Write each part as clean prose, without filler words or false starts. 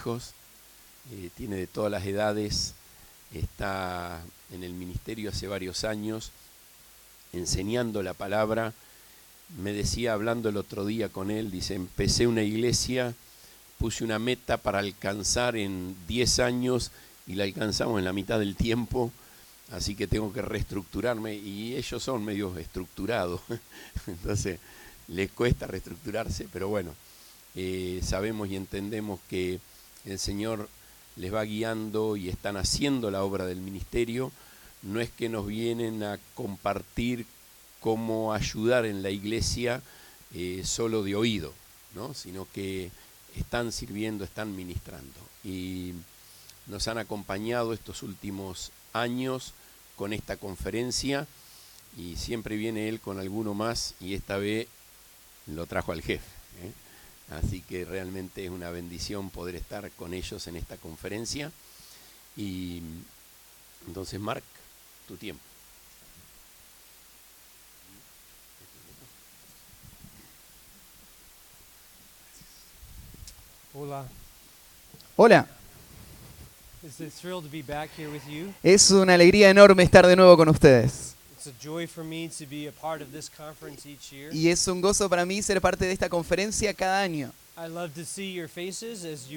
hijos, tiene de todas las edades, está en el ministerio hace varios años, enseñando la palabra. Me decía, hablando el otro día con él, dice, empecé una iglesia, puse una meta para alcanzar en 10 años y la alcanzamos en la mitad del tiempo, así que tengo que reestructurarme, y ellos son medio estructurados, entonces les cuesta reestructurarse, pero bueno, sabemos y entendemos que el Señor les va guiando y están haciendo la obra del ministerio. No es que nos vienen a compartir cómo ayudar en la iglesia solo de oído, ¿no? Sino que están sirviendo, están ministrando. Y nos han acompañado estos últimos años con esta conferencia, y siempre viene él con alguno más, y esta vez lo trajo al jefe, ¿eh? Así que realmente es una bendición poder estar con ellos en esta conferencia. Y entonces, Mark, tu tiempo. Hola. Hola, It's a thrill to be back here with you. es una alegría enorme estar de nuevo con ustedes. It's a joy for me to be a part of this conference each year. Y es un gozo para mí ser parte de esta conferencia cada año. I love to see your faces as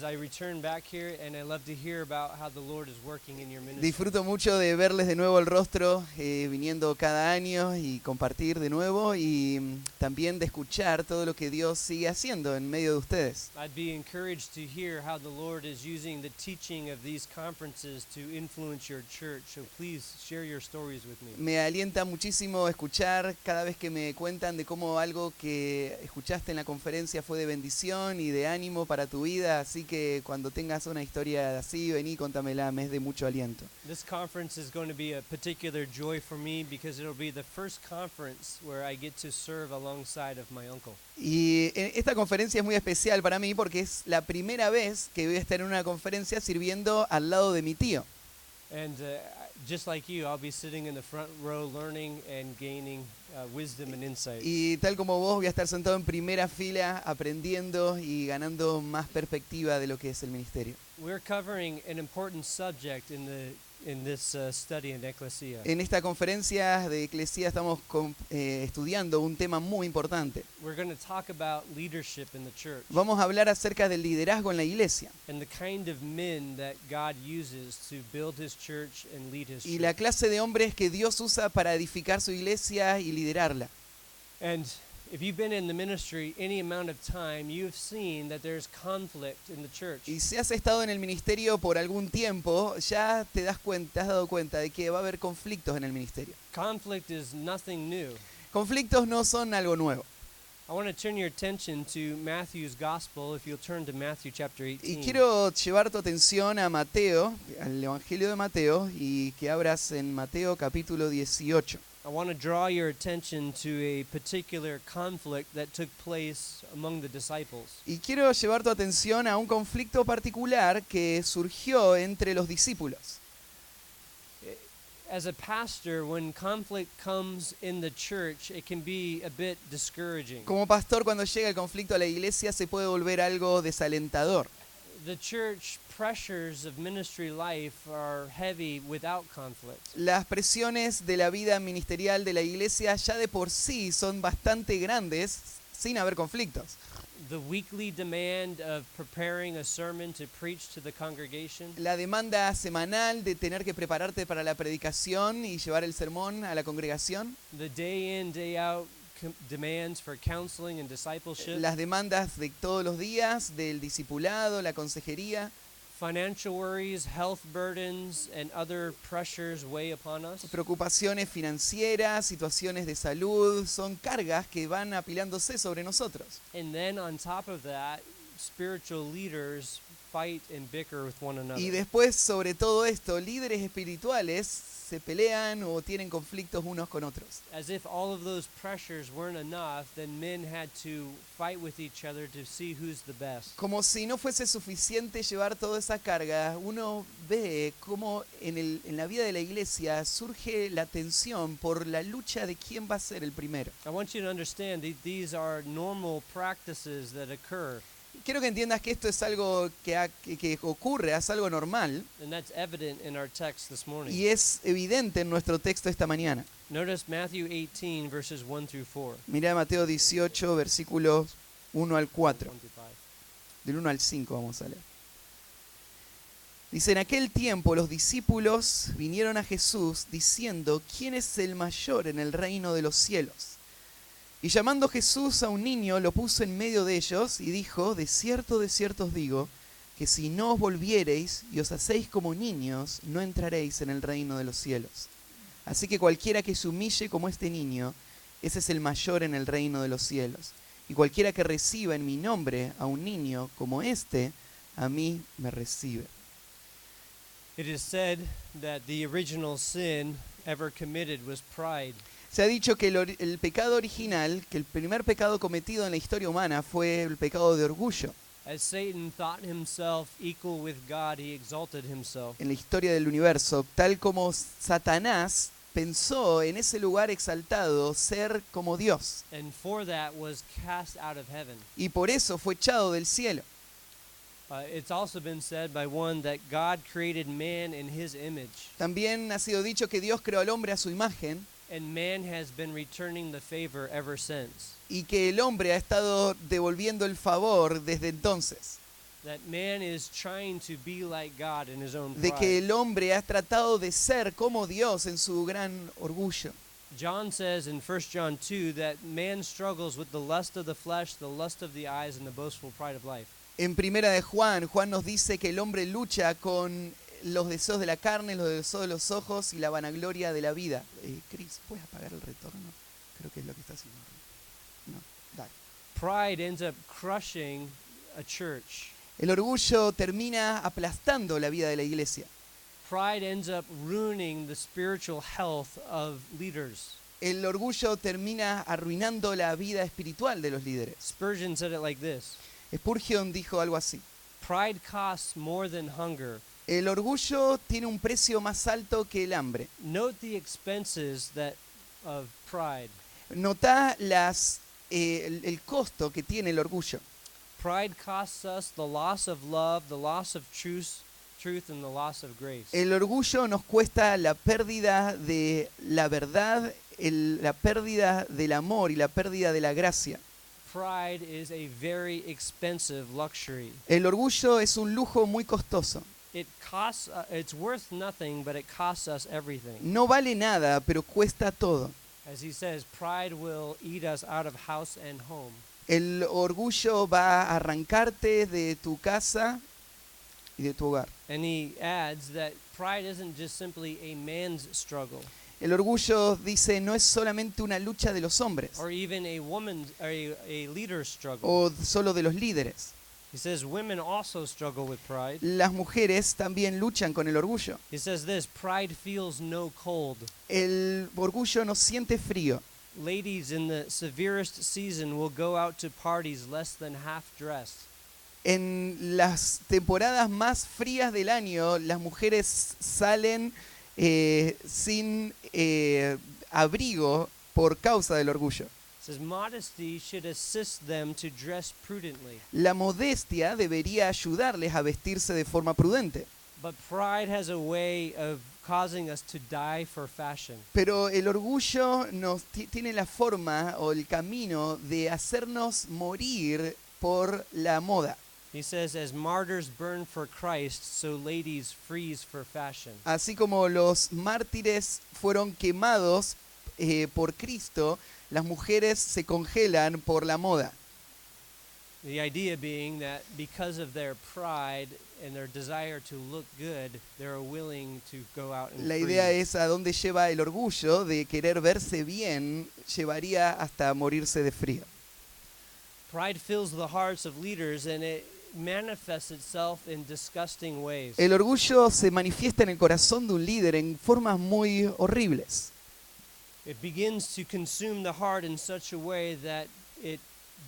I return back here, and I love to hear about how the Lord is working in your ministry. Disfruto mucho de verles de nuevo el rostro, viniendo cada año y compartir de nuevo, y también de escuchar todo lo que Dios sigue haciendo en medio de ustedes. I'd be encouraged to hear how the Lord is using the teaching of these conferences to influence your church. So please share your stories with me. Me alienta muchísimo escuchar cada vez que me cuentan de cómo algo que escuchaste en la conferencia fue de bendición y de ánimo para tu vida, así que cuando tengas una historia así, vení, contámela, me es de mucho aliento. This conference is going to be a particular joy for me because it'll be the first conference where I get to serve alongside of my uncle. Y esta conferencia es muy especial para mí porque es la primera vez que voy a estar en una conferencia sirviendo al lado de mi tío. And just like you, I'll be sitting in the front row learning and gaining wisdom and insight. Y tal como vos, voy a estar sentado en primera fila aprendiendo y ganando más perspectiva de lo que es el ministerio. We're covering an important subject in this study in Ecclesia. En esta conferencia de Eclesia estamos estudiando un tema muy importante. We're going to talk about leadership in the church Vamos a hablar acerca del liderazgo en la iglesia and the kind of men that God uses to build his church and lead his y la church. clase de hombres que Dios usa para edificar su iglesia y liderarla. And if you've been in the ministry any amount of time, you've seen that there's conflict in the church. Y si has estado en el ministerio por algún tiempo, ya te has dado cuenta de que va a haber conflictos en el ministerio. Conflict is nothing new. Conflictos no son algo nuevo. I want to turn your attention to Matthew's Gospel, if you'll turn to Matthew chapter Y 18. quiero llevar tu atención a Mateo, al Evangelio de Mateo, y que abras en Mateo capítulo 18. I want to draw your attention to a particular conflict that took place among the disciples. Y quiero llevar tu atención a un conflicto particular que surgió entre los discípulos. As a pastor, when conflict comes in the church, it can be a bit discouraging. Como pastor, cuando llega el conflicto a la iglesia se puede volver algo desalentador. The church pressures of ministry life are heavy without conflict. Las presiones de la vida ministerial de la iglesia ya de por sí son bastante grandes sin haber conflictos. The weekly demand of preparing a sermon to preach to the congregation, La demanda semanal de tener que prepararte para la predicación y llevar el sermón a la congregación. the day in, day out demands for counseling and discipleship, Las demandas de todos los días, del discipulado, la consejería. financial worries, health burdens, and other pressures weigh upon us. Preocupaciones financieras, situaciones de salud, son cargas que van apilándose sobre nosotros. And then on top of that, spiritual leaders fight and bicker with one another. Y después, sobre todo esto, líderes espirituales se pelean o tienen conflictos unos con otros. As if all of those pressures weren't enough, then men had to fight with each other to see who's the best. Como si no fuese suficiente llevar toda esa carga, uno ve cómo en la vida de la iglesia surge la tensión por la lucha de quién va a ser el primero. I want you to understand these are normal practices that occur. quiero que entiendas que esto es algo que ocurre, es algo normal And that's evident in our text this morning. y es evidente en nuestro texto esta mañana. Notice Matthew 18, verses 1 through 4. Mirá Mateo 18, versículos 1 al 4. 1 through 5. Del 1 al 5 vamos a leer. Dice, en aquel tiempo los discípulos vinieron a Jesús diciendo, ¿quién es el mayor en el reino de los cielos? Y llamando Jesús a un niño, lo puso en medio de ellos y dijo, de cierto os digo, que si no os volviereis y os hacéis como niños, no entraréis en el reino de los cielos. Así que cualquiera que se humille como este niño, ese es el mayor en el reino de los cielos. Y cualquiera que reciba en mi nombre a un niño como este, a mí me recibe. It is said that the original sin ever committed was pride. Se ha dicho que el pecado original, que el primer pecado cometido en la historia humana fue el pecado de orgullo. As Satan thought himself equal with God, he exalted himself. En la historia del universo, tal como Satanás pensó en ese lugar exaltado ser como Dios. And for that was cast out of heaven. Y por eso fue echado del cielo. It's also been said by one that God created man in his image, También ha sido dicho que Dios creó al hombre a su imagen and man has been returning the favor ever since. y que el hombre ha estado devolviendo el favor desde entonces. That man is trying to be like God in his own De que pride. el hombre ha tratado de ser como Dios en su gran orgullo. John says in 1 John 2 that man struggles with the lust of the flesh, the lust of the eyes, and the boastful pride of life. En primera de Juan nos dice que el hombre lucha con los deseos de la carne, los deseos de los ojos y la vanagloria de la vida. Chris, ¿puedes apagar el retorno? Creo que es lo que está haciendo. No, dale. Pride ends up crushing a church. El orgullo termina aplastando la vida de la iglesia. Pride ends up ruining the spiritual health of leaders. El orgullo termina arruinando la vida espiritual de los líderes. Spurgeon said it like this: Spurgeon dijo algo así. Pride costs more than hunger. El orgullo tiene un precio más alto que el hambre. Note the expenses of pride. Notá el costo que tiene el orgullo. Pride costs us the loss of love, the loss of truth, and the loss of grace. El orgullo nos cuesta la pérdida de la verdad, la pérdida del amor y la pérdida de la gracia. Pride is a very expensive luxury. El orgullo es un lujo muy costoso. It's worth nothing, but it costs us everything. No vale nada, pero cuesta todo. As he says, pride will eat us out of house and home. El orgullo va a arrancarte de tu casa y de tu hogar. And he adds that pride isn't just simply a man's struggle, El orgullo, dice, no es solamente una lucha de los hombres or even a woman's or a leader's struggle. o solo de los líderes. He says women also struggle with pride. Las mujeres también luchan con el orgullo. He says this: pride feels no cold. El orgullo no siente frío. Ladies in the severest season will go out to parties less than half dressed. En las temporadas más frías del año, las mujeres salen sin abrigo por causa del orgullo. It says modesty should assist them to dress prudently, La modestia debería ayudarles a vestirse de forma prudente. but pride has a way of causing us to die for fashion. Pero el orgullo tiene la forma o el camino de hacernos morir por la moda. He says, as martyrs burn for Christ, so ladies freeze for fashion. Así como los mártires fueron quemados por Cristo, las mujeres se congelan por la moda. The idea being that because of their pride and their desire to look good, they're willing to go out and La idea freeze. es a dónde lleva el orgullo de querer verse bien, llevaría hasta morirse de frío. Pride fills the hearts of leaders and it manifests itself in disgusting ways. El orgullo se manifiesta en el corazón de un líder en formas muy horribles. It begins to consume the heart in such a way that it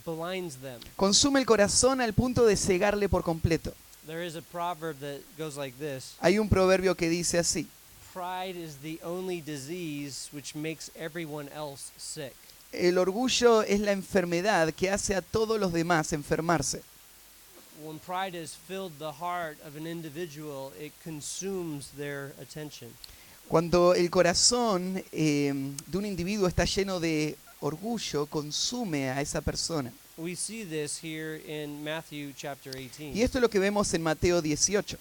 blinds them. Consume el corazón al punto de cegarle por completo. There is a proverb that goes like this: Hay un proverbio que dice así: pride is the only disease which makes everyone else sick. el orgullo es la enfermedad que hace a todos los demás enfermarse. when pride has filled the heart of an individual, it consumes their attention. Cuando el corazón de un individuo está lleno de orgullo, consume a esa persona. We see this here in Matthew chapter 18. Y esto es lo que vemos en Mateo 18.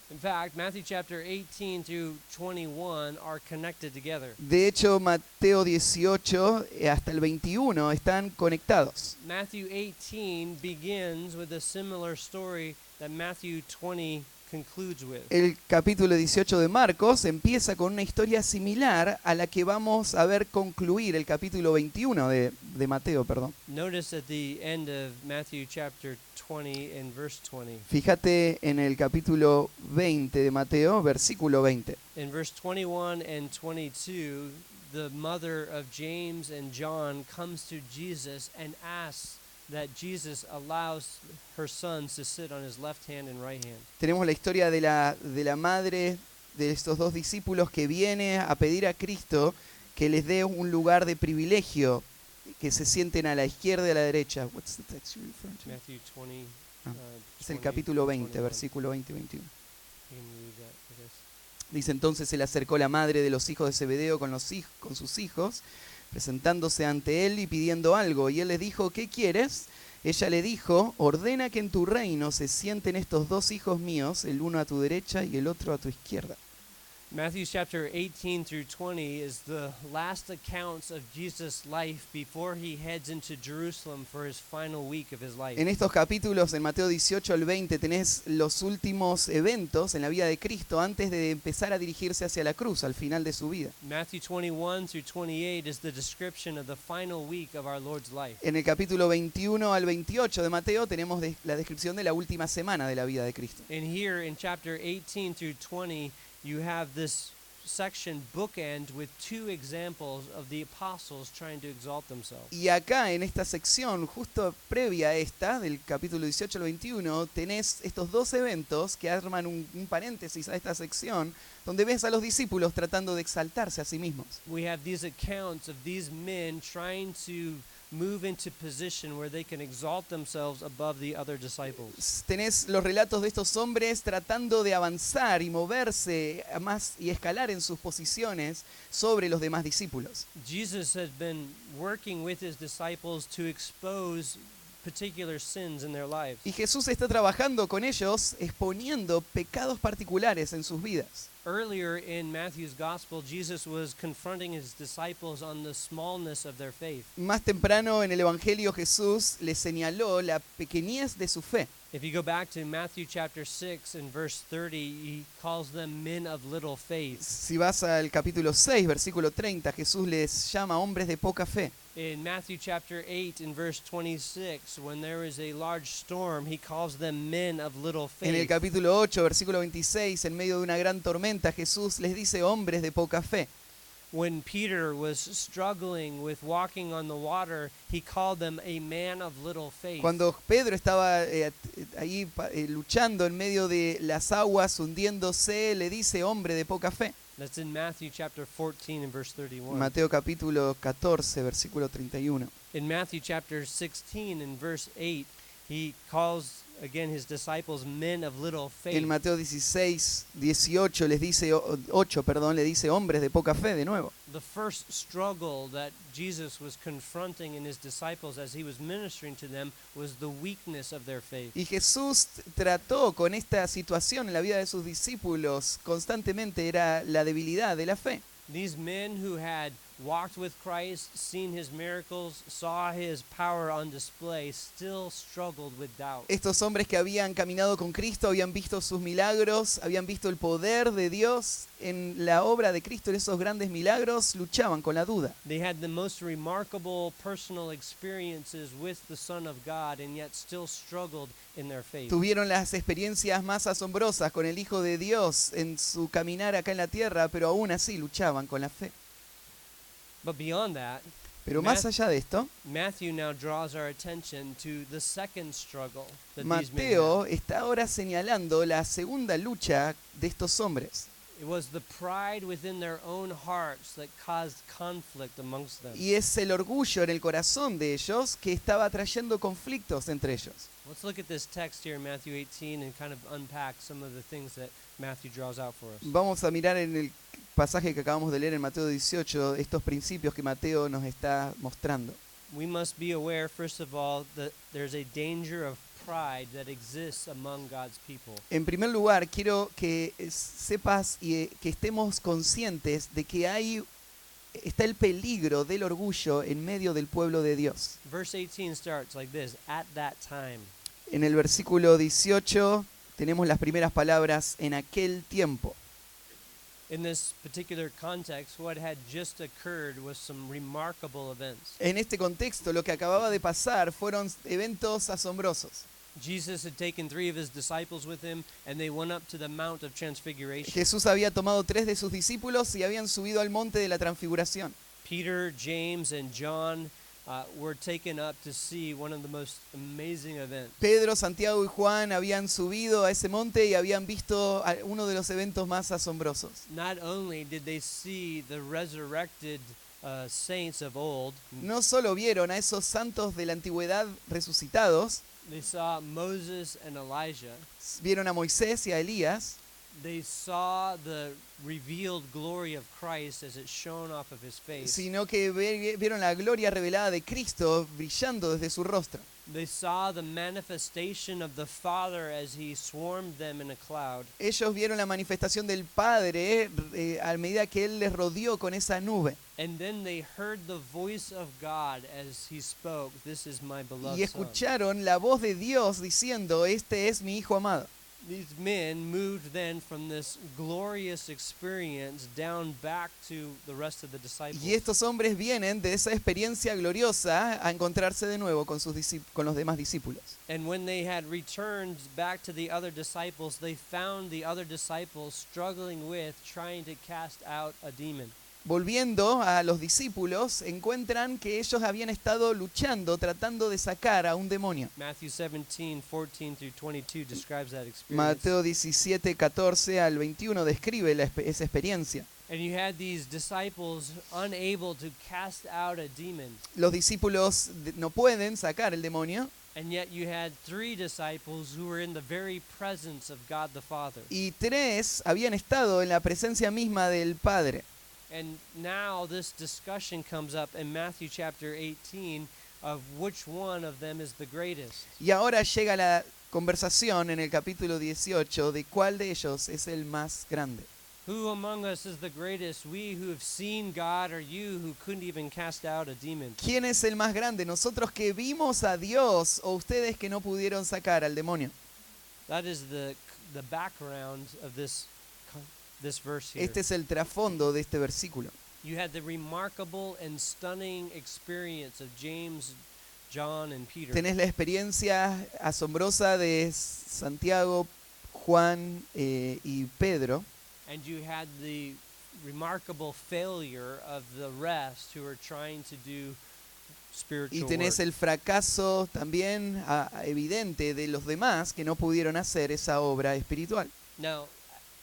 In fact, Matthew chapter 18 through 21 are connected together. De hecho, Mateo 18 hasta el 21 están conectados. Matthew 18 begins with a similar story that Matthew 20 concludes with. El capítulo 18 de Marcos empieza con una historia similar a la que vamos a ver concluir el capítulo 21 de Mateo, perdón. Notice at the end of Matthew chapter 20 and verse 20. Fíjate en el capítulo 20 de Mateo, versículo 20. In verse 21 and 22, the mother of James and John comes to Jesus and asks that Jesus allows her sons to sit on his left hand and right hand. Tenemos la historia de la madre de estos dos discípulos que viene a pedir a Cristo que les dé un lugar de privilegio, que se sienten a la izquierda y a la derecha. What's the text you're referring to? Matthew 20. Es el capítulo 20, 21. versículo 20 y 21. You can read that with us. Dice: entonces se le acercó la madre de los hijos de Zebedeo con sus hijos, presentándose ante él y pidiendo algo. Y él les dijo: ¿qué quieres? Ella le dijo: ordena que en tu reino se sienten estos dos hijos míos, el uno a tu derecha y el otro a tu izquierda. Matthew chapter 18 through 20 is the last accounts of Jesus' life before he heads into Jerusalem for his final week of his life. En estos capítulos, en Mateo 18 al 20, tenés los últimos eventos en la vida de Cristo antes de empezar a dirigirse hacia la cruz, al final de su vida. Matthew 21 through 28 is the description of the final week of our Lord's life. En el capítulo 21 al 28 de Mateo tenemos la descripción de la última semana de la vida de Cristo. And here in chapter 18 through 20, you have this section bookend with two examples of the apostles trying to exalt themselves. Y acá en esta sección, justo previa a esta, del capítulo 18 al 21, tenés estos dos eventos que arman un paréntesis a esta sección, donde ves a los discípulos tratando de exaltarse a sí mismos. We have these accounts of these men trying to move into position where they can exalt themselves above the other disciples. Tenés los relatos de estos hombres tratando de avanzar y moverse más y escalar en sus posiciones sobre los demás discípulos. Jesus has been working with his disciples to expose particular sins in their lives. Y Jesús está trabajando con ellos, exponiendo pecados particulares en sus vidas. Earlier in Matthew's gospel, Jesus was confronting his disciples on the smallness of their faith. Más temprano en el Evangelio, Jesús les señaló la pequeñez de su fe. If you go back to Matthew chapter 6 and verse 30, he calls them men of little faith. Si vas al capítulo 6, versículo 30, Jesús les llama hombres de poca fe. In Matthew chapter 8 and verse 26, when there is a large storm, he calls them men of little En el faith. capítulo 8, versículo 26, en medio de una gran tormenta, Jesús les dice hombres de poca fe. When Peter was struggling with walking on the water, he called them a man of little faith. Cuando Pedro estaba ahí luchando en medio de las aguas, hundiéndose, le dice hombre de poca fe. That's in Matthew chapter 14 and verse 31. Mateo capítulo 14, versículo 31. In Matthew chapter 16 and verse 8, he calls again his disciples men of little faith. En Mateo 16, 18 le dice hombres de poca fe de nuevo. The first struggle that Jesus was confronting in his disciples as he was ministering to them was the weakness of their faith. Y Jesús trató con esta situación en la vida de sus discípulos constantemente, era la debilidad de la fe. These men who had walked with Christ, seen his miracles, saw his power on display, still struggled with doubt. Estos hombres que habían caminado con Cristo, habían visto sus milagros, habían visto el poder de Dios en la obra de Cristo, en esos grandes milagros, luchaban con la duda. They had the most remarkable personal experiences with the Son of God and yet still struggled in their faith. Tuvieron las experiencias más asombrosas con el Hijo de Dios en su caminar acá en la tierra, pero aún así luchaban con la fe. But beyond that, Pero más allá de esto, Matthew now draws our attention to the second struggle that these men Mateo had. está ahora señalando la segunda lucha de estos hombres. It was the pride within their own hearts that caused conflict amongst them. Y es el orgullo en el corazón de ellos que estaba trayendo conflictos entre ellos. Let's look at this text here in Matthew 18 and kind of unpack some of the things that Matthew draws out for us. Vamos a mirar en el pasaje que acabamos de leer en Mateo 18 estos principios que Mateo nos está mostrando. We must be aware, first of all, that there's a danger of pride that exists among God's people. En primer lugar, quiero que sepas y que estemos conscientes de que está el peligro del orgullo en medio del pueblo de Dios. Verse 18 starts like this, at that time. En el versículo 18 tenemos las primeras palabras, en aquel tiempo. In this particular context, what had just occurred was some remarkable events. En este contexto, lo que acababa de pasar fueron eventos asombrosos. Jesus had taken 3 of his disciples with him, and they went up to the Mount of Transfiguration. Jesús había tomado 3 de sus discípulos y habían subido al monte de la transfiguración. Peter, James, and John were taken up to see one of the most amazing events. Pedro, Santiago y Juan habían subido a ese monte y habían visto uno de los eventos más asombrosos. Not only did they see the resurrected saints of old, No solo vieron a esos santos de la antigüedad resucitados, they saw Moses and Elijah. vieron a Moisés y a Elías, They saw the revealed glory of Christ as it shone off of his face. sino que vieron la gloria revelada de Cristo brillando desde su rostro. They saw the manifestation of the Father as he swarmed them in a cloud. Ellos vieron la manifestación del Padre a medida que Él les rodeó con esa nube. And then they heard the voice of God as he spoke, "This is my Y beloved Son." escucharon la voz de Dios diciendo, este es mi Hijo amado. These men moved then from this glorious experience down back to the rest of the disciples. Y estos hombres vienen de esa experiencia gloriosa a encontrarse de nuevo con los demás discípulos. And when they had returned back to the other disciples, they found the other disciples struggling with trying to cast out a demon. Volviendo a los discípulos, encuentran que ellos habían estado luchando, tratando de sacar a un demonio. Matthew 17:14 through 22 describes that experience. Mateo 17, 14 al 21 describe esa experiencia. And you had these disciples unable to cast out a demon. Los discípulos no pueden sacar el demonio And yet you had 3 disciples who were in the very presence of God the Father. y 3 habían estado en la presencia misma del Padre. And now this discussion comes up in Matthew chapter 18 of which one of them is the greatest. Y ahora llega la conversación en el capítulo 18 de cuál de ellos es el más grande. Who among us is the greatest? We who have seen God, or you who couldn't even cast out a demon? ¿Quién es el más grande? ¿Nosotros que vimos a Dios o ustedes que no pudieron sacar al demonio? That is the background of this verse here. Este es el trasfondo de este versículo. You had the remarkable and stunning experience of James, John, and Peter. Tenés la experiencia asombrosa de Santiago, Juan y Pedro. And you had the remarkable failure of the rest who are trying to do spiritual Y tenés work. el fracaso también evidente de los demás que no pudieron hacer esa obra espiritual. Now,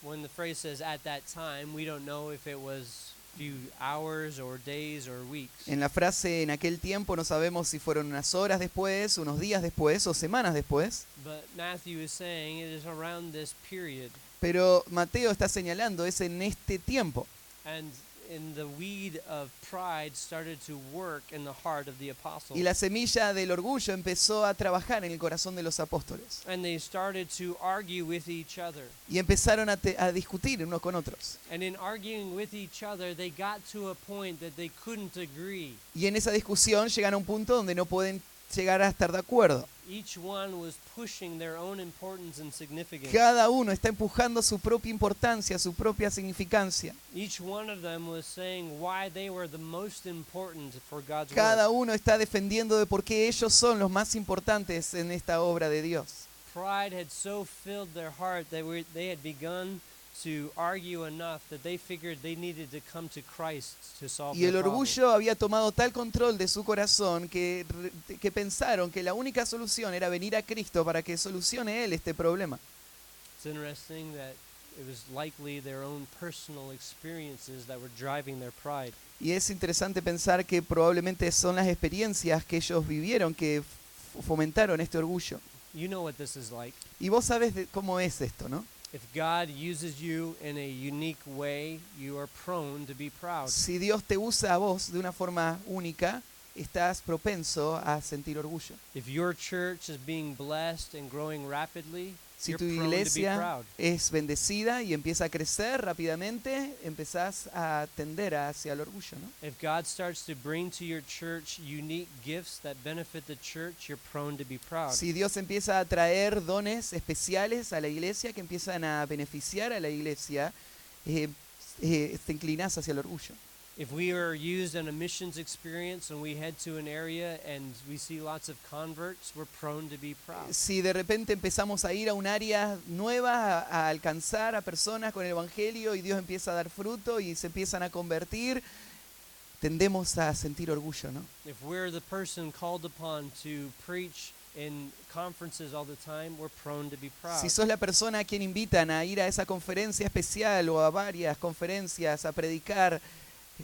when the phrase says at that time, we don't know if it was a few hours or days or weeks. En la frase en aquel tiempo no sabemos si fueron unas horas después, unos días después o semanas después. But Matthew is saying it is around this period. Pero Mateo está señalando es en este tiempo. And in the weed of pride started to work in the heart of the apostles. Y la semilla del orgullo empezó a trabajar en el corazón de los apóstoles. And they started to argue with each other. Y empezaron a discutir unos con otros. And in arguing with each other, they got to a point that they couldn't agree. Y en esa discusión llegan a un punto donde no pueden llegar a estar de acuerdo. Each one was pushing their own importance and significance. Cada uno está empujando su propia importancia, su propia significancia. Each one of them was saying why they were the most important for God's Cada work. uno está defendiendo de por qué ellos son los más importantes en esta obra de Dios. Pride had so filled their heart that they had begun to argue enough that they figured they needed to come to Christ to solve Y el their problem. orgullo había tomado tal control de su corazón que pensaron que la única solución era venir a Cristo para que solucione Él este problema. It's interesting that it was likely their own personal experiences that were driving their pride. Y es interesante pensar que probablemente son las experiencias que ellos vivieron que fomentaron este orgullo. You know what this is like. Y vos sabés cómo es esto, ¿no? If God uses you in a unique way, you are prone to be proud. Si Dios te usa a vos de una forma única, estás propenso a sentir orgullo. If your church is being blessed and growing rapidly, Si you're tu prone to be iglesia proud. es bendecida y empieza a crecer rápidamente, empezás a tender hacia el orgullo, ¿no? If God starts to bring to your church unique gifts that benefit the church, you're prone to be proud. Si Dios empieza a traer dones especiales a la iglesia que empiezan a beneficiar a la iglesia, te inclinás hacia el orgullo. If we are used in a missions experience and we head to an area and we see lots of converts, we're prone to be proud. Si de repente empezamos a ir a un área nueva, a alcanzar a personas con el evangelio y Dios empieza a dar fruto y se empiezan a convertir, tendemos a sentir orgullo, ¿no? If we're the person called upon to preach in conferences all the time, we're prone to be proud. Si sos la persona a quien invitan a ir a esa conferencia especial o a varias conferencias a predicar,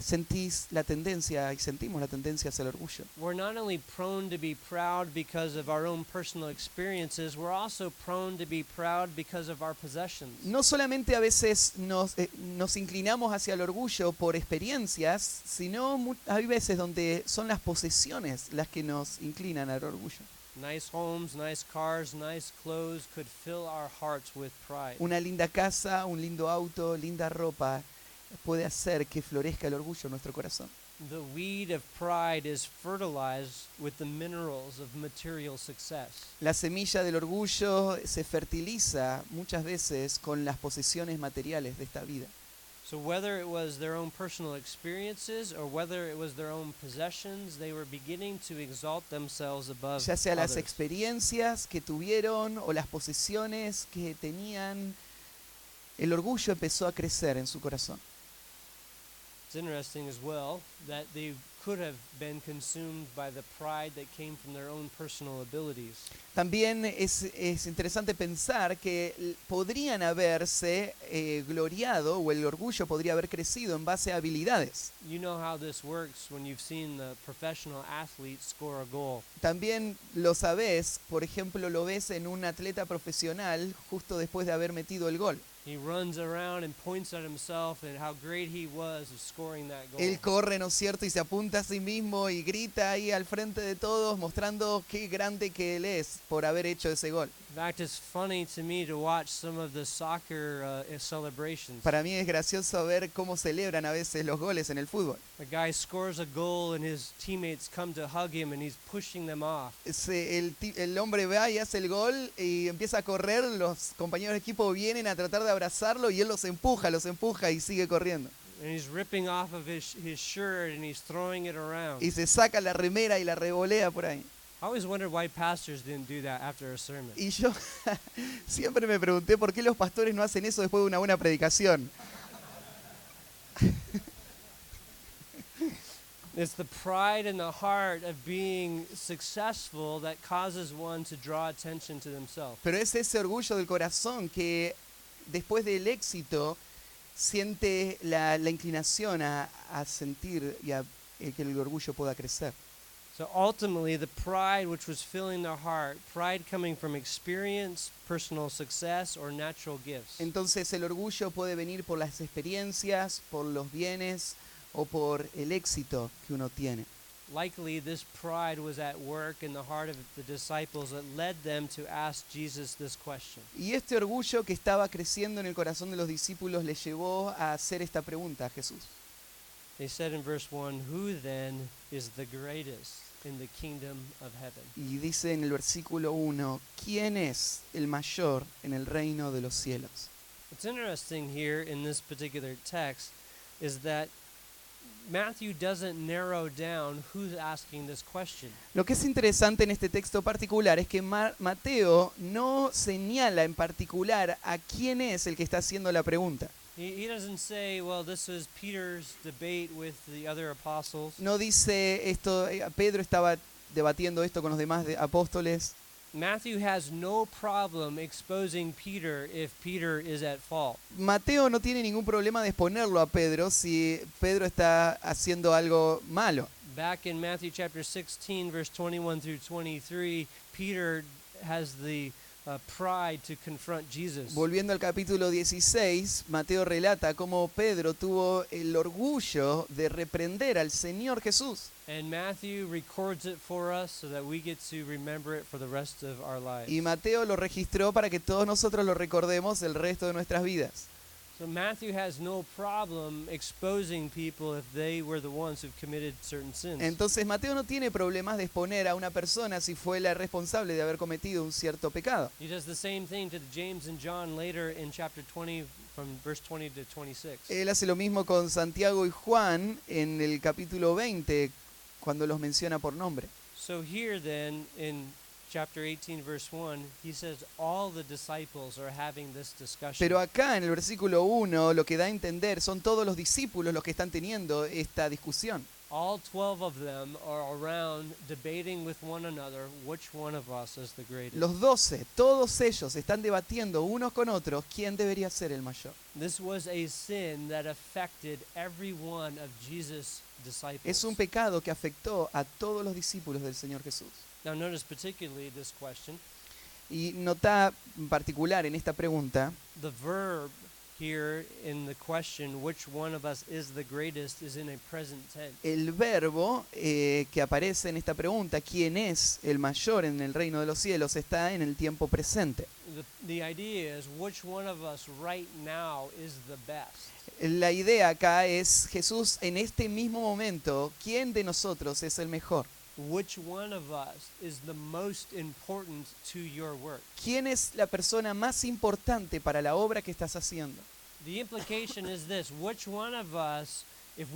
sentís la tendencia y sentimos la tendencia hacia el orgullo. We're not only prone to be proud because of our own personal experiences, we're also prone to be proud because of our possessions. No solamente a veces nos inclinamos hacia el orgullo por experiencias, sino hay veces donde son las posesiones las que nos inclinan al orgullo. Nice homes, nice cars, nice clothes could fill our hearts with pride. Una linda casa, un lindo auto, linda ropa puede hacer que florezca el orgullo en nuestro corazón. The weed of pride is fertilized with the minerals of material success. La semilla del orgullo se fertiliza muchas veces con las posesiones materiales de esta vida. So whether it was their own personal experiences or whether it was their own possessions, they were beginning to exalt themselves above Ya sea las others. experiencias que tuvieron o las posesiones que tenían, el orgullo empezó a crecer en su corazón. It's interesting as well that they could have been consumed by the pride that came from their own personal abilities. También es interesante pensar que podrían haberse gloriado o el orgullo podría haber crecido en base a habilidades. You know how this works when you've seen the professional athlete score a goal. También lo sabés, por ejemplo, lo ves en un atleta profesional justo después de haber metido el gol. He runs around and points at himself and how great he was of scoring that goal. Él corre, ¿no es cierto? Y se apunta a sí mismo y grita ahí al frente de todos mostrando qué grande que él es por haber hecho ese gol. In fact, it's funny to me to watch some of the soccer celebrations. Para mí es gracioso ver cómo celebran a veces los goles en el fútbol. A guy scores a goal and his teammates come to hug him and he's pushing them off. El hombre va y hace el gol y empieza a correr, los compañeros de equipo vienen a tratar de abrazarlo y él los empuja y sigue corriendo. And he's ripping off of his shirt and he's throwing it around. Y se saca la remera y la revolea por ahí. I always wondered why pastors didn't do that after a sermon. Y yo siempre me pregunté por qué los pastores no hacen eso después de una buena predicación. It's the pride in the heart of being successful that causes one to draw attention to themselves. Pero es ese orgullo del corazón que después del éxito siente la inclinación a sentir y a que el orgullo pueda crecer. So ultimately, the pride which was filling their heart, pride coming from experience, personal success, or natural gifts. Entonces el orgullo puede venir por las experiencias, por los bienes o por el éxito que uno tiene. Likely, this pride was at work in the heart of the disciples that led them to ask Jesus this question. Y este orgullo que estaba creciendo en el corazón de los discípulos les llevó a hacer esta pregunta a Jesús. They said in verse 1, "Who then is the greatest in the kingdom of heaven?" Y dice en el versículo 1, ¿quién es el mayor en el reino de los cielos? What's interesting here in this particular text is that Matthew doesn't narrow down who's asking this question. Lo que es interesante en este texto particular es que Mateo no señala en particular a quién es el que está haciendo la pregunta. He doesn't say, well, this was Peter's debate with the other apostles. No dice esto, Pedro estaba debatiendo esto con los demás apóstoles. Matthew has no problem exposing Peter if Peter is at fault. Mateo no tiene ningún problema de exponerlo a Pedro si Pedro está haciendo algo malo. Back in Matthew chapter 16, verse 21 through 23, Peter has the pride to confront Jesus. Volviendo al capítulo 16, Mateo relata cómo Pedro tuvo el orgullo de reprender al Señor Jesús. And Matthew records it for us so that we get to remember it for the rest of our lives. Y Mateo lo registró para que todos nosotros lo recordemos el resto de nuestras vidas. So Matthew has no problem exposing people if they were the ones who've committed certain sins. Entonces Mateo no tiene problemas de exponer a una persona si fue la responsable de haber cometido un cierto pecado. He does the same thing to James and John later in chapter 20 from verse 20 to 26. Él hace lo mismo con Santiago y Juan en el capítulo 20 cuando los menciona por nombre. So here then in chapter 18 verse 1, he says all the disciples are having this discussion. Pero acá en el versículo 1 lo que da a entender son todos los discípulos los que están teniendo esta discusión. All 12 of them are around debating with one another which one of us is the greatest. Los 12, todos ellos están debatiendo unos con otros quién debería ser el mayor. This was a sin that affected every one of Jesus' disciples. Es un pecado que afectó a todos los discípulos del Señor Jesús. Now notice particularly this question. Y nota en particular en esta pregunta, The verb here in the question, which one of us is the greatest, is in a present tense. el verbo que aparece en esta pregunta, ¿quién es el mayor en el reino de los cielos?, está en el tiempo presente. The idea is which one of us right now is the best. La idea acá es Jesús en este mismo momento, ¿quién de nosotros es el mejor? Which one of us is the most important to your work? ¿Quién es la persona más importante para la obra que estás haciendo? The implication is this: which one of us, if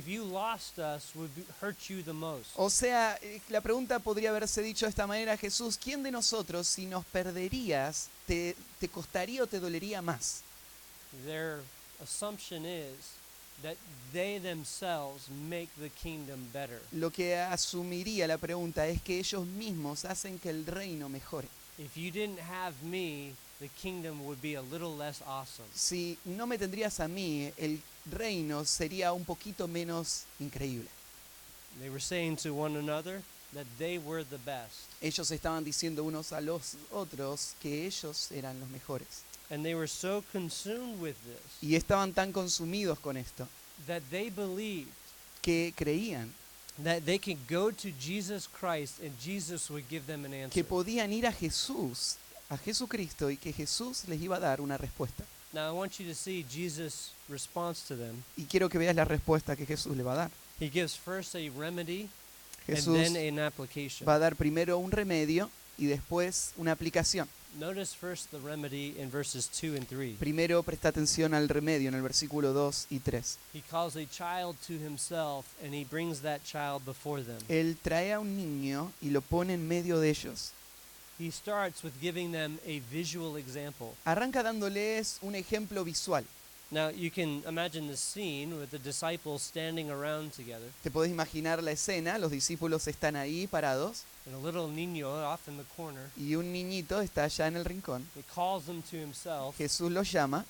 you lost us, would hurt you the most? O sea, la pregunta podría haberse dicho de esta manera: Jesús, ¿quién de nosotros, si nos perderías, te costaría o te dolería más? Their assumption is that they themselves make the kingdom better. Lo que asumiría la pregunta es que ellos mismos hacen que el reino mejore. If you didn't have me, the kingdom would be a little less awesome. Si no me tendrías a mí, el reino sería un poquito menos increíble. They were saying to one another that they were the best. Ellos estaban diciendo unos a los otros que ellos eran los mejores. And they were so consumed with this Y estaban tan consumidos con esto that they believed que creían that they could go to Jesus Christ and Jesus would give them an answer. que podían ir a Jesús, a Jesucristo, y que Jesús les iba a dar una respuesta. Now I want you to see Jesus' response to them. Y quiero que veas la respuesta que Jesús le va a dar. He gives first a remedy Jesús and then an application. va a dar primero un remedio y después una aplicación. Notice first the remedy in verses 2 and 3. Primero presta atención al remedio en el versículo 2 y 3. He calls a child to himself and he brings that child before them. Él trae a un niño y lo pone en medio de ellos. He starts with giving them a visual example. Arranca dándoles un ejemplo visual. Now you can imagine the scene with the disciples standing around together Te podés imaginar la escena, los discípulos están ahí parados and a little niño off in the corner. y un niñito está allá en el rincón. He calls them to himself Jesús los llama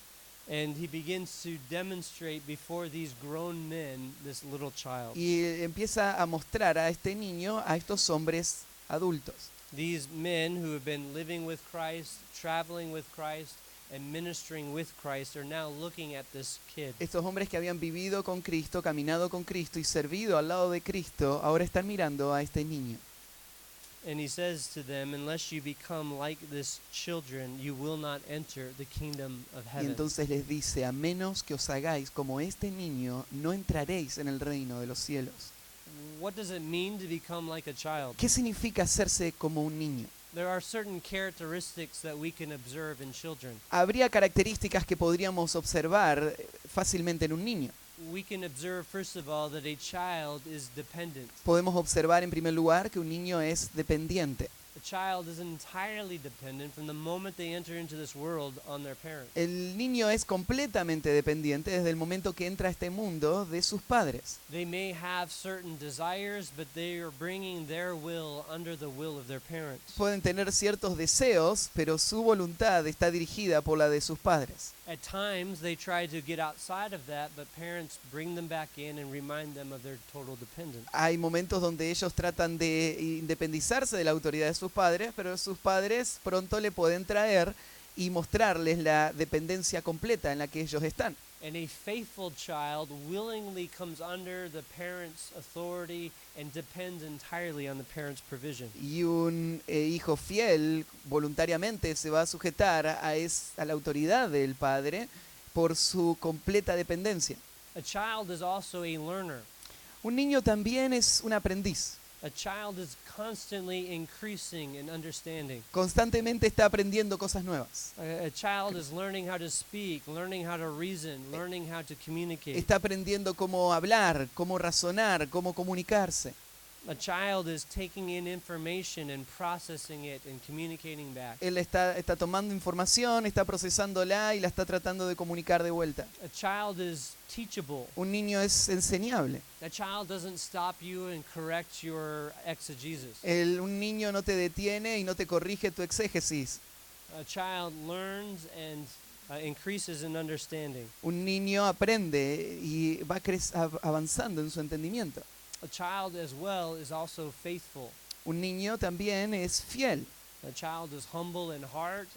and he begins to demonstrate before these grown men this little child. y empieza a mostrar a este niño, a estos hombres adultos. These men who have been living with Christ, traveling with Christ, and ministering with Christ are now looking at this kid. Estos hombres que habían vivido con Cristo, caminado con Cristo y servido al lado de Cristo, ahora están mirando a este niño. And he says to them, unless you become like this children, you will not enter the kingdom of Y heaven. entonces les dice, a menos que os hagáis como este niño, no entraréis en el reino de los cielos. What does it mean to become like a child? ¿Qué significa hacerse como un niño? There are certain characteristics that we can observe in children. Habría características que podríamos observar fácilmente en un niño. We can observe, first of all, that a child is dependent. Podemos observar en primer lugar que un niño es dependiente. A child is entirely dependent from the moment they enter into this world on their parents. El niño es completamente dependiente desde el momento que entra a este mundo de sus padres. They may have certain desires, but they are bringing their will under the will of their parents. Pueden tener ciertos deseos, pero su voluntad está dirigida por la de sus padres. At times, they try to get outside of that, but parents bring them back in and remind them of their total dependence. Hay momentos donde ellos tratan de independizarse de la autoridad de sus padres, pero sus padres pronto le pueden traer y mostrarles la dependencia completa en la que ellos están. And a faithful child willingly comes under the parent's authority and depends entirely on the parent's provision. Y un hijo fiel voluntariamente se va a sujetar a la autoridad del padre por su completa dependencia. A child is also a learner. Un niño también es un aprendiz. A child is constantly increasing in understanding. Constantemente está aprendiendo cosas nuevas. A child is learning how to speak, learning how to reason, learning how to communicate. Está aprendiendo cómo hablar, cómo razonar, cómo comunicarse. A child is taking in information and processing it and communicating back. Él está tomando información, está procesándola y la está tratando de comunicar de vuelta. A child is teachable. Un niño es enseñable. A child doesn't stop you and correct your exegesis. Un niño no te detiene y no te corrige tu exégesis. A child learns and increases in understanding. Un niño aprende y va avanzando en su entendimiento. A child as well is also faithful. Un niño también es fiel. A child is humble in heart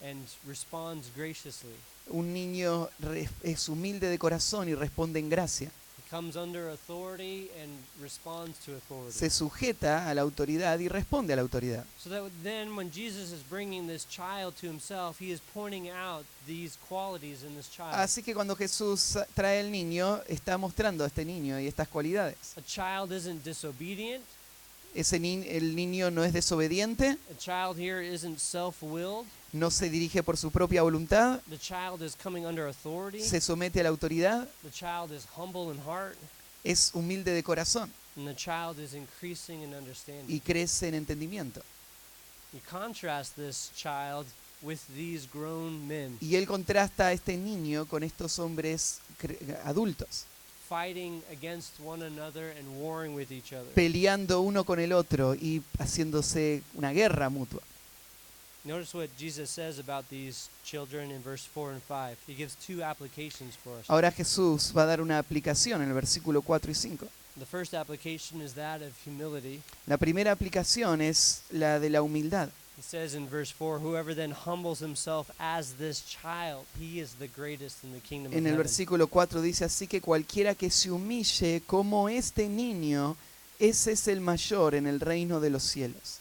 and responds graciously. Un niño es humilde de corazón y responde en gracia. He comes under authority and responds to authority. Se sujeta a la autoridad y responde a la autoridad. So that then when Jesus is bringing this child to himself, he is pointing out these qualities in this child. Así que cuando Jesús trae al niño, está mostrando a este niño y estas cualidades. A child isn't disobedient. El niño no es desobediente, A child here isn't self-willed. no se dirige por su propia voluntad, The child is coming under authority. se somete a la autoridad, The child is humble in heart. es humilde de corazón And the child is increasing in understanding. y crece en entendimiento. You contrast this child with these grown men Y él contrasta a este niño con estos hombres adultos, fighting against one another and warring with each other. peleando uno con el otro y haciéndose una guerra mutua. Notice what Jesus says about these children in verse 4 and 5. He gives two applications for us. Ahora Jesús va a dar una aplicación en el versículo 4 y 5. The first application is that of humility. La primera aplicación es la de la humildad. He says in verse 4, whoever then humbles himself as this child, he is the greatest in the kingdom of En el heaven. versículo 4 dice, así que cualquiera que se humille como este niño, ese es el mayor en el reino de los cielos.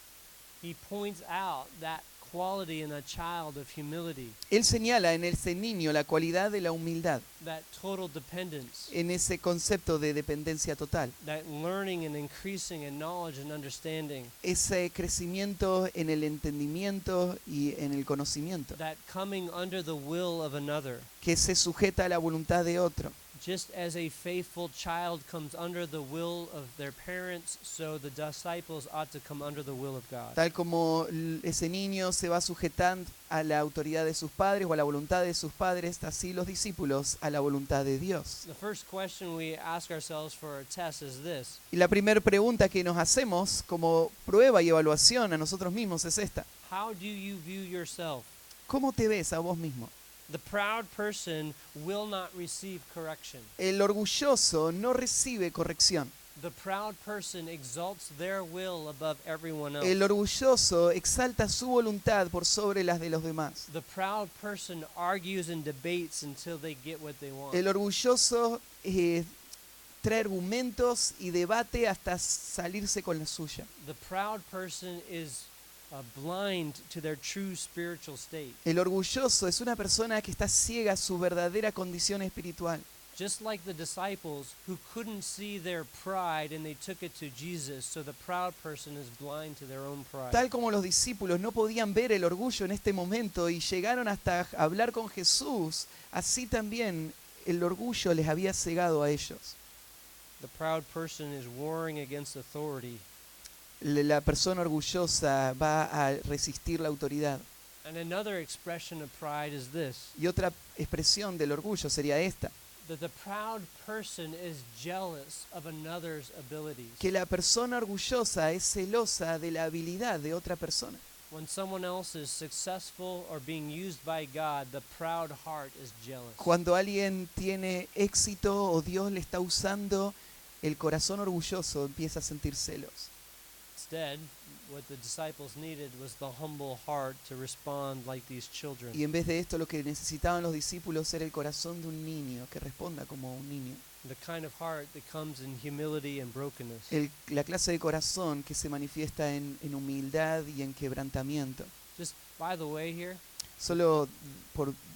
He points out that quality in a child of humility, Él señala en ese niño la cualidad de la humildad, that total dependence, en ese concepto de dependencia total, that learning and increasing in knowledge and understanding, ese crecimiento en el entendimiento y en el conocimiento, that coming under the will of another. que se sujeta a la voluntad de otro. Just as a faithful child comes under the will of their parents, so the disciples ought to come under the will of God. Tal como ese niño se va sujetando a la autoridad de sus padres o a la voluntad de sus padres, así los discípulos a la voluntad de Dios. The first question we ask ourselves for our test is this: Y la primera pregunta que nos hacemos como prueba y evaluación a nosotros mismos es esta. how do you view yourself? ¿Cómo te ves a vos mismo? The proud person will not receive correction. El orgulloso no recibe corrección. The proud person exalts their will above everyone else. El orgulloso exalta su voluntad por sobre las de los demás. The proud person argues and debates until they get what they want. El orgulloso trae argumentos y debate hasta salirse con la suya. The proud person is blind to their true spiritual state. El orgulloso es una persona que está ciega a su verdadera condición espiritual. Just like the disciples who couldn't see their pride and they took it to Jesus, so the proud person is blind to their own pride. Tal como los discípulos no podían ver el orgullo en este momento y llegaron hasta hablar con Jesús, así también el orgullo les había cegado a ellos. The proud person is warring against authority. La persona orgullosa va a resistir la autoridad. And another expression of pride is this, Y otra expresión del orgullo sería esta, that the proud person is jealous of another's abilities. que la persona orgullosa es celosa de la habilidad de otra persona. When someone else is successful or being used by God, the proud heart is jealous. Cuando alguien tiene éxito o Dios le está usando, el corazón orgulloso empieza a sentir celos. Instead, what the disciples needed was the humble heart to respond like these children. Y en vez de esto, lo que necesitaban los discípulos era el corazón de un niño, que responda como un niño. The kind of heart that comes in humility and brokenness. La clase de corazón que se manifiesta en humildad y en quebrantamiento. Just by the way here, Solo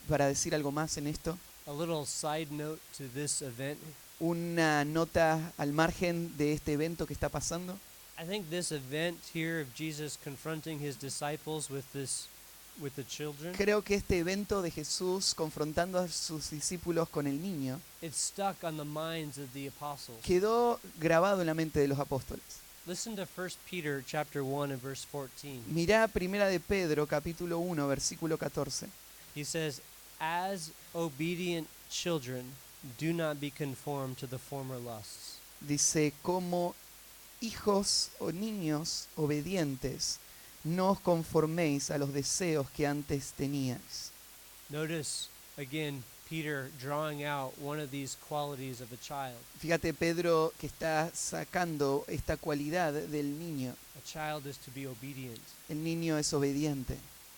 para decir algo más en esto, a little side note to this event. una nota al margen de este evento que está pasando. I think this event here of Jesus confronting his disciples with the children, Creo que este evento de Jesús confrontando a sus discípulos con el niño it stuck on the minds of the apostles. quedó grabado en la mente de los apóstoles. Listen to 1 Peter chapter 1 and verse 14. Mirá Primera de Pedro, capítulo 1, versículo 14. He says, "As obedient children, do not be conformed to the former lusts." Dice, como hijos o niños obedientes, no os conforméis a los deseos que antes teníais. Notice again Peter drawing out one of these qualities of a child. Fíjate Pedro que está sacando esta cualidad del niño. A child is to be obedient. El niño es obediente.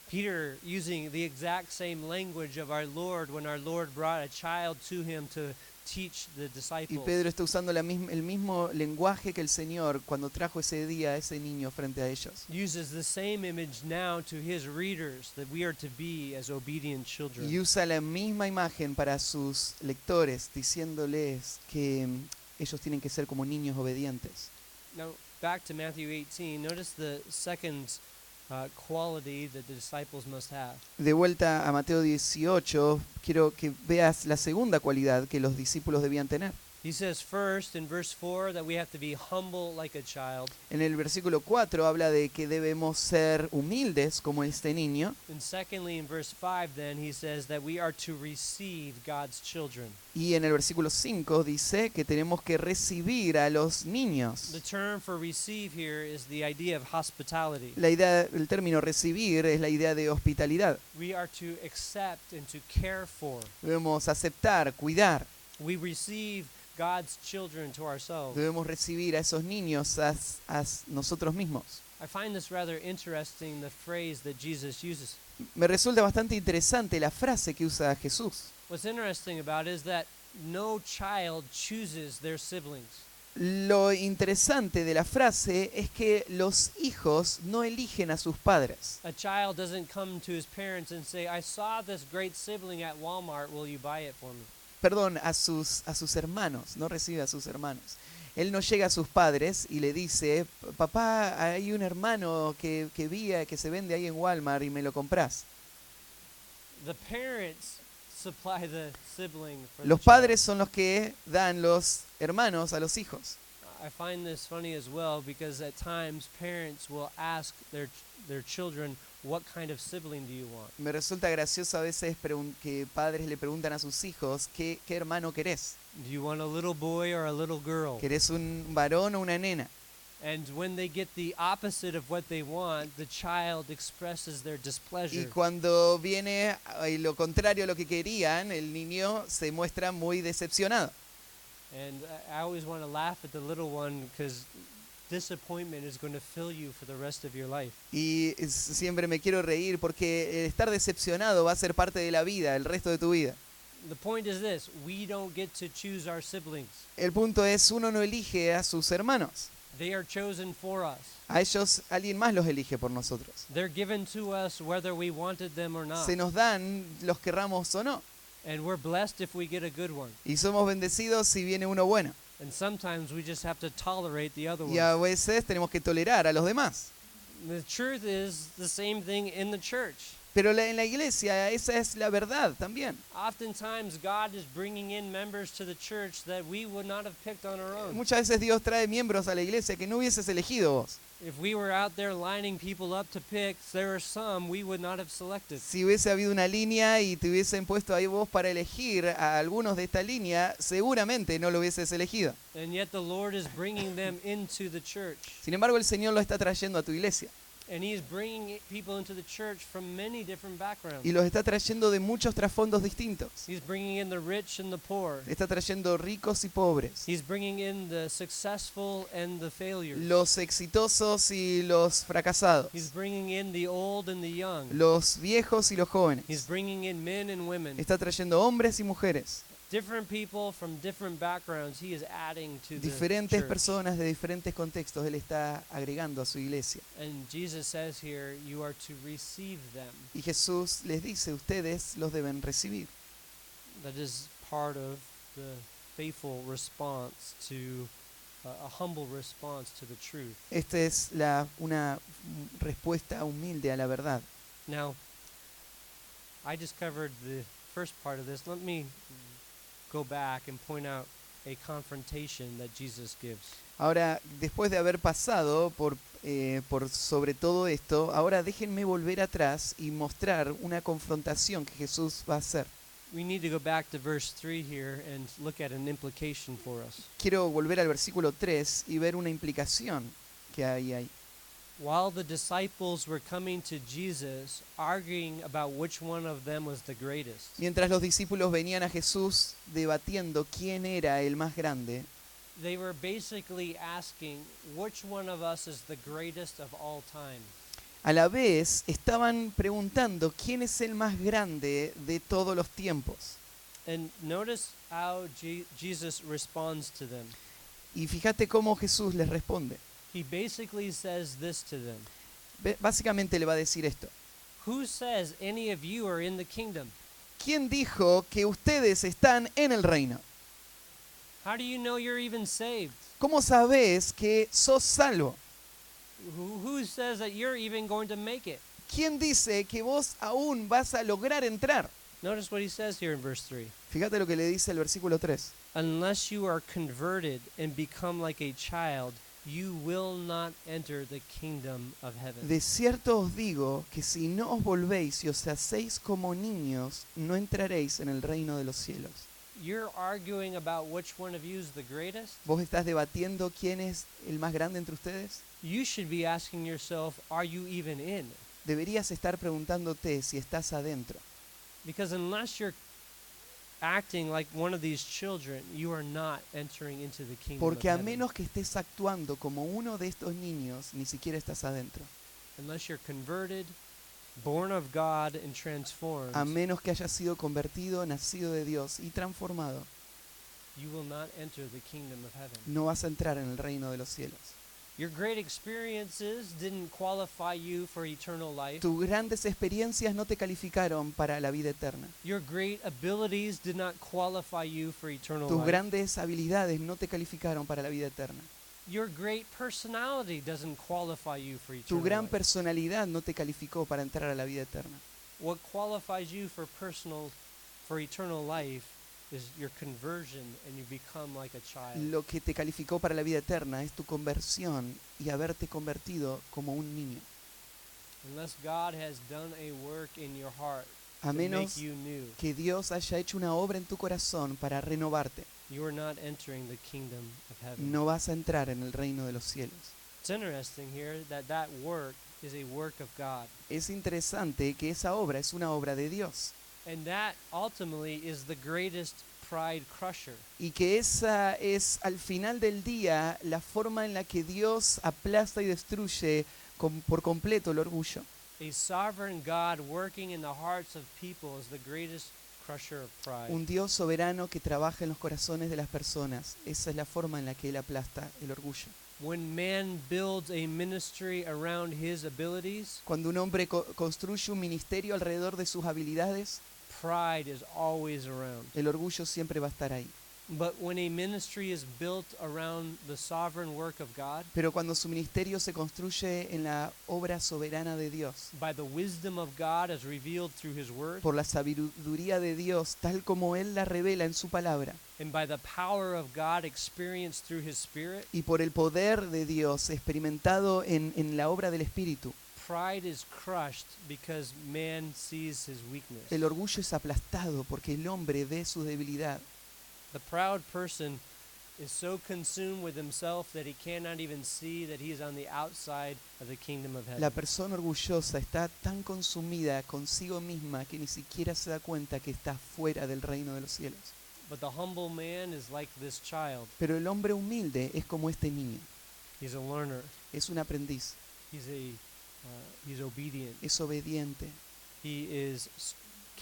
Peter using the exact same language of our Lord when our Lord brought a child to him to teach the Y disciples. Pedro está usando el mismo lenguaje que el Señor cuando trajo ese día a ese niño frente a ellos. Uses the same image now to his readers that we are to be as obedient children. Y usa la misma imagen para sus lectores, diciéndoles que ellos tienen que ser como niños obedientes. Now, back to Matthew 18, notice the second quality that the disciples must have. De vuelta a Mateo 18, quiero que veas la segunda cualidad que los discípulos debían tener. He says first in verse 4 that we have to be humble like a child. En el versículo 4 habla de que debemos ser humildes como este niño. And secondly, in verse 5, then he says that we are to receive God's children. Y en el versículo 5 dice que tenemos que recibir a los niños. The term for receive here is the idea of hospitality. El término recibir es la idea de hospitalidad. We are to accept and to care for. Debemos aceptar, cuidar. We receive God's children to ourselves. Debemos recibir a esos niños a nosotros mismos. I find this rather interesting, the phrase that Jesus uses. Me resulta bastante interesante la frase que usa Jesús. What's interesting about it is that no child chooses their siblings. Lo interesante de la frase es que los hijos no eligen a sus padres. A child doesn't come to his parents and say, "I saw this great sibling at Walmart, will you buy it for me?" Perdón, a sus hermanos, no recibe a sus hermanos. Él no llega a sus padres y le dice, papá, hay un hermano que se vende ahí en Walmart y me lo compras. The parents supply the sibling for Los the padres child. son los que dan los hermanos a los hijos. I find this funny as well because at times parents will ask their children, "What kind of sibling do you want?" Me resulta gracioso a veces que padres le preguntan a sus hijos, ¿qué hermano querés? Do you want a little boy or a little girl? ¿Querés un varón o una nena? And when they get the opposite of what they want, the child expresses their Y displeasure. cuando viene lo contrario a lo que querían, el niño se muestra muy decepcionado. And I always want to laugh at the little one because disappointment is going to fill you for the rest of your life. Y siempre me quiero reír porque estar decepcionado va a ser parte de la vida, el resto de tu vida. The point is this, we don't get to choose our siblings. El punto es, uno no elige a sus hermanos. They are chosen for us. A ellos alguien más los elige por nosotros. They're given to us whether we wanted them or not. Se nos dan, los querramos o no. And we're blessed if we get a good one. Y somos bendecidos si viene uno bueno. And sometimes we just have to tolerate the other Y a one. veces tenemos que tolerar a los demás. The truth is the same thing in the church. Pero en la iglesia esa es la verdad también. Oftentimes, God is bringing in members to the church that we would not have picked on our own. Muchas veces Dios trae miembros a la iglesia que no hubieses elegido vos. If we were out there lining people up to pick, there are some we would not have selected. Si hubiese habido una línea y te hubiesen puesto ahí vos para elegir a algunos de esta línea, seguramente no lo hubieses elegido. And yet the Lord is bringing them into the church. Sin embargo, el Señor lo está trayendo a tu iglesia. And He's bringing people into the church from many different backgrounds. Y los está trayendo de muchos trasfondos distintos. He's bringing in the rich and the poor. Está trayendo ricos y pobres. He's bringing in the successful and the failures. Los exitosos y los fracasados. He's bringing in the old and the young. Los viejos y los jóvenes. He's bringing in men and women. Está trayendo hombres y mujeres. Different people from different backgrounds He is adding to the Diferentes church. personas de diferentes contextos Él está agregando a su iglesia. And Jesus says here, you are to receive them. Y Jesús les dice, ustedes los deben recibir. That is part of the faithful response to a humble response to the truth. Esta es una respuesta humilde a la verdad. Now, I just covered the first part of this. Let me go back and point out a confrontation that Jesus gives. Ahora, después de haber pasado por sobre todo esto, ahora déjenme volver atrás y mostrar una confrontación que Jesús va a hacer. We need to go back to verse 3 here and look at an implication for us. Quiero volver al versículo 3 y ver una implicación que hay ahí. While the disciples were coming to Jesus, arguing about which one of them was the greatest, Mientras los discípulos venían a Jesús debatiendo quién era el más grande, they were basically asking which one of us is the greatest of all time. a la vez estaban preguntando quién es el más grande de todos los tiempos. And notice how Jesus responds to them. Y fíjate cómo Jesús les responde. He basically says this to them. Básicamente le va a decir esto. Who says any of you are in the kingdom? ¿Quién dijo que ustedes están en el reino? How do you know you're even saved? ¿Cómo sabés que sos salvo? Who says that you're even going to make it? ¿Quién dice que vos aún vas a lograr entrar? Notice what he says here in verse 3. Fíjate lo que le dice el versículo 3. Unless you are converted and become like a child, you will not enter the kingdom of heaven. De cierto os digo que si no os volvéis y os hacéis como niños, no entraréis en el reino de los cielos. You're arguing about which one of you is the greatest? ¿Vos estás debatiendo quién es el más grande entre ustedes? You should be asking yourself, are you even in? Deberías estar preguntándote si estás adentro. Because unless you're acting like one of these children, you are not entering into the kingdom Porque of a heaven. menos que estés actuando como uno de estos niños, ni siquiera estás adentro. Unless you're converted, born of God and transformed, A menos que hayas sido convertido, nacido de Dios y transformado, you will not enter the kingdom of heaven. no vas a entrar en el reino de los cielos. Your great experiences didn't qualify you for eternal life. Tus grandes experiencias no te calificaron para la vida eterna. Your great abilities did not qualify you for eternal Tus life. grandes habilidades no te calificaron para la vida eterna. Your great personality doesn't qualify you for Tu eternal gran life. personalidad no te calificó para entrar a la vida eterna. What qualifies you for eternal life is your conversion and you become like a child. Lo que te calificó para la vida eterna es tu conversión y haberte convertido como un niño. Unless God has done a work in your heart A to make menos you new, que Dios haya hecho una obra en tu corazón para renovarte, you are not entering the kingdom of heaven. no vas a entrar en el reino de los cielos. It's interesting here that work is a work of God. Es interesante que esa obra es una obra de Dios And that ultimately is the greatest pride crusher. y que esa es al final del día la forma en la que Dios aplasta y destruye por completo el orgullo. A sovereign God working in the hearts of people is the greatest crusher of pride. Un Dios soberano que trabaja en los corazones de las personas. Esa es la forma en la que Él aplasta el orgullo. When man builds a ministry around his abilities, Cuando un hombre construye un ministerio alrededor de sus habilidades, pride is always around. el orgullo siempre va a estar ahí. But when a ministry is built around the sovereign work of God, Pero cuando su ministerio se construye en la obra soberana de Dios, by the wisdom of God as revealed through His Word, por la sabiduría de Dios, tal como Él la revela en su palabra, and by the power of God experienced through His Spirit, y por el poder de Dios experimentado en la obra del Espíritu, pride is crushed because man sees his weakness. el orgullo es aplastado porque el hombre ve su debilidad. The proud person is so consumed with himself that he cannot even see that he is on the outside of the kingdom of heaven. La persona orgullosa está tan consumida consigo misma que ni siquiera se da cuenta que está fuera del reino de los cielos. But the humble man is like this child. Pero el hombre humilde es como este niño, He's a learner. es un aprendiz, He's obedient. es obediente, He is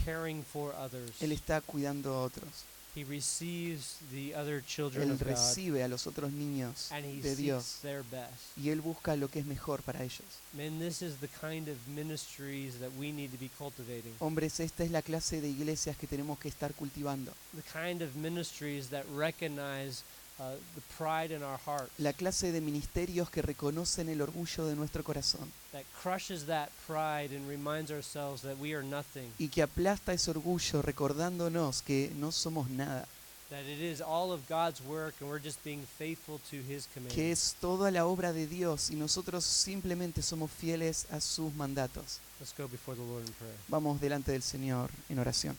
caring for others. él está cuidando a otros, He receives the other children él of God, recibe a los otros niños and he de seeks Dios their best. y él busca lo que es mejor para ellos. Man, this is the kind of ministries that we need to be cultivating. Hombres, esta es la clase de iglesias que tenemos que estar cultivando, The kind of ministries that recognize the pride in our hearts, la clase de ministerios que reconocen el orgullo de nuestro corazón that crushes that pride and reminds ourselves that we are nothing, y que aplasta ese orgullo recordándonos que no somos nada, that it is all of God's work and we're just being faithful to His que commands. es toda la obra de Dios y nosotros simplemente somos fieles a sus mandatos. Let's go before the Lord in prayer. Vamos delante del Señor en oración.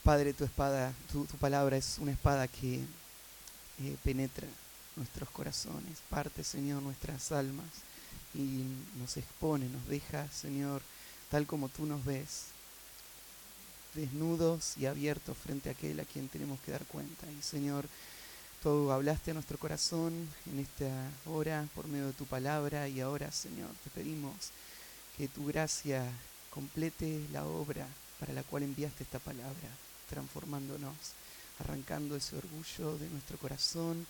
Padre, tu espada, tu palabra es una espada que penetra nuestros corazones, parte, Señor, nuestras almas y nos expone, nos deja, Señor, tal como tú nos ves, desnudos y abiertos frente a aquel a quien tenemos que dar cuenta. Y, Señor, tú hablaste a nuestro corazón en esta hora por medio de tu palabra y ahora, Señor, te pedimos que tu gracia complete la obra para la cual enviaste esta palabra, transformándonos, arrancando ese orgullo de nuestro corazón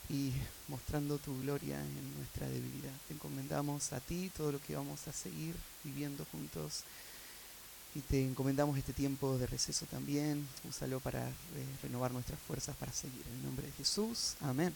y mostrando tu gloria en nuestra debilidad. Te encomendamos a ti todo lo que vamos a seguir viviendo juntos y te encomendamos este tiempo de receso también. Úsalo para renovar nuestras fuerzas para seguir. En el nombre de Jesús, amén.